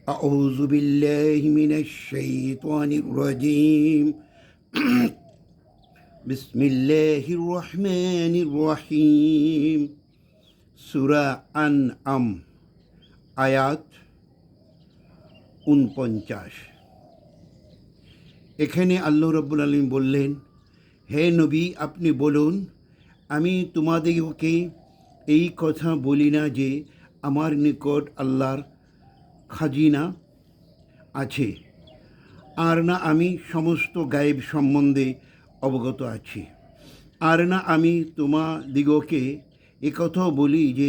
أعوذ بالله من الشيطان الرجيم بسم الله الرحمن الرحيم সূরা আনআম আয়াত ৪৯। এখানে আল্লাহ রাব্বুল আলামিন বললেন, হে নবী, আপনি বলুন, আমি তোমাদেরকে এই কথা বলি না যে আমার নিকট আল্লাহর খাজিনা আছে, আর না আমি সমস্ত গায়েব সম্বন্ধে অবগত আছি, আর না আমি তোমাদিগকে একথাও বলি যে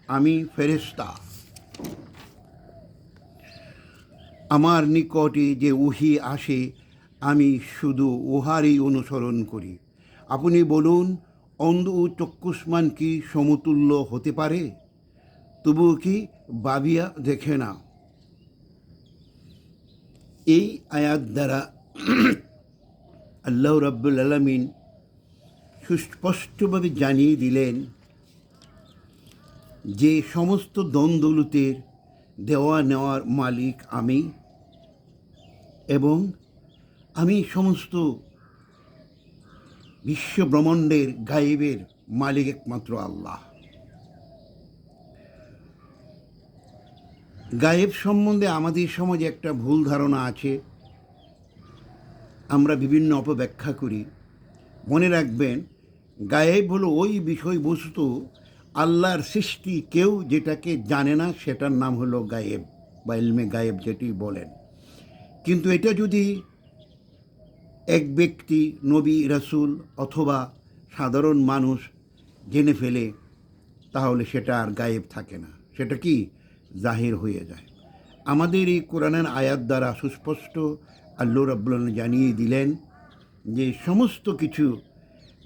আমি ফেরেশতা। আমার নিকটে যে ওহী আসে আমি শুধু উহারই অনুসরণ করি। আপনি বলুন, অন্ধ ও চক্ষুষ্মান কি সমতুল্য হতে পারে? তবুও কি ভাবিয়া দেখে না? এই আয়াত দ্বারা আল্লাহ রাব্বুল আলামিন সুস্পষ্টভাবে জানিয়ে দিলেন যে সমস্ত দৌলতের দেওয়া নেওয়ার মালিক আমি, এবং আমি সমস্ত বিশ্বব্রহ্মাণ্ডের গায়েবের মালিক একমাত্র আল্লাহ। গায়েব সম্বন্ধে আমাদের সমাজে একটা ভুল ধারণা আছে, আমরা বিভিন্ন অপব্যাখ্যা করি। মনে রাখবেন, গায়েব হলো ওই বিষয়বস্তু আল্লাহর সৃষ্টি কেউ যেটাকে জানে না, সেটার নাম হলো গায়েব বা ইলমে গায়েব যেটি বলেন। কিন্তু এটা যদি এক ব্যক্তি, নবী, রাসূল অথবা সাধারণ মানুষ জেনে ফেলে, তাহলে সেটা আর গায়েব থাকে না, সেটা কি জাহির হয়ে যায়। আমাদের এই কোরআনের আয়াত দ্বারা সুস্পষ্ট আল্লাহ রাব্বুল আলামিন জানিয়ে দিলেন যে সমস্ত কিছু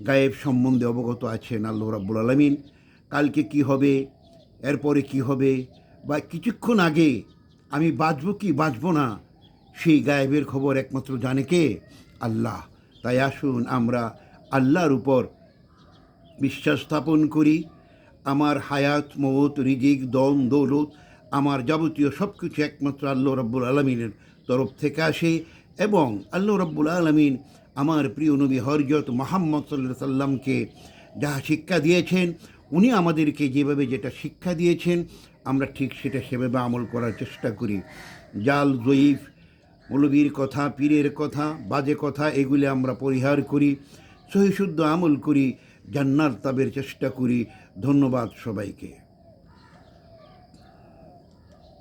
গায়েব সম্বন্ধে অবগত আছেন আল্লাহ রাব্বুল আলামিন। কালকে কি হবে, এরপরে কি হবে, বা কিছুক্ষণ আগে আমি বাঁচব কি বাঁচব না, সেই গায়েবের খবর একমাত্র জানে কে? আল্লাহ। তাই আসুন আমরা আল্লাহর উপর বিশ্বাস স্থাপন করি। আমার হায়াত, মওত, রিজিক, দম দৌলত, আমার যাবতীয় সব কিছু একমাত্র আল্লাহ রাব্বুল আলামিনের তরফ থেকে আসে, এবং আল্লাহ রাব্বুল আলামিন আমার প্রিয় নবী হযরত মুহাম্মদ সাল্লাল্লাহু আলাইহি সাল্লামকে যাহা শিক্ষা দিয়েছেন, উনি আমাদেরকে যেভাবে যেটা শিক্ষা দিয়েছেন আমরা ঠিক সেটা সেভাবে আমল করার চেষ্টা করি। জাল, জয়ীফ, মৌলবীর কথা, পীরের কথা, বাজে কথা এগুলি আমরা পরিহার করি, সহিশুদ্ধ আমল করি, জান্নাত লাভের চেষ্টা করি। ধন্যবাদ সবাইকে।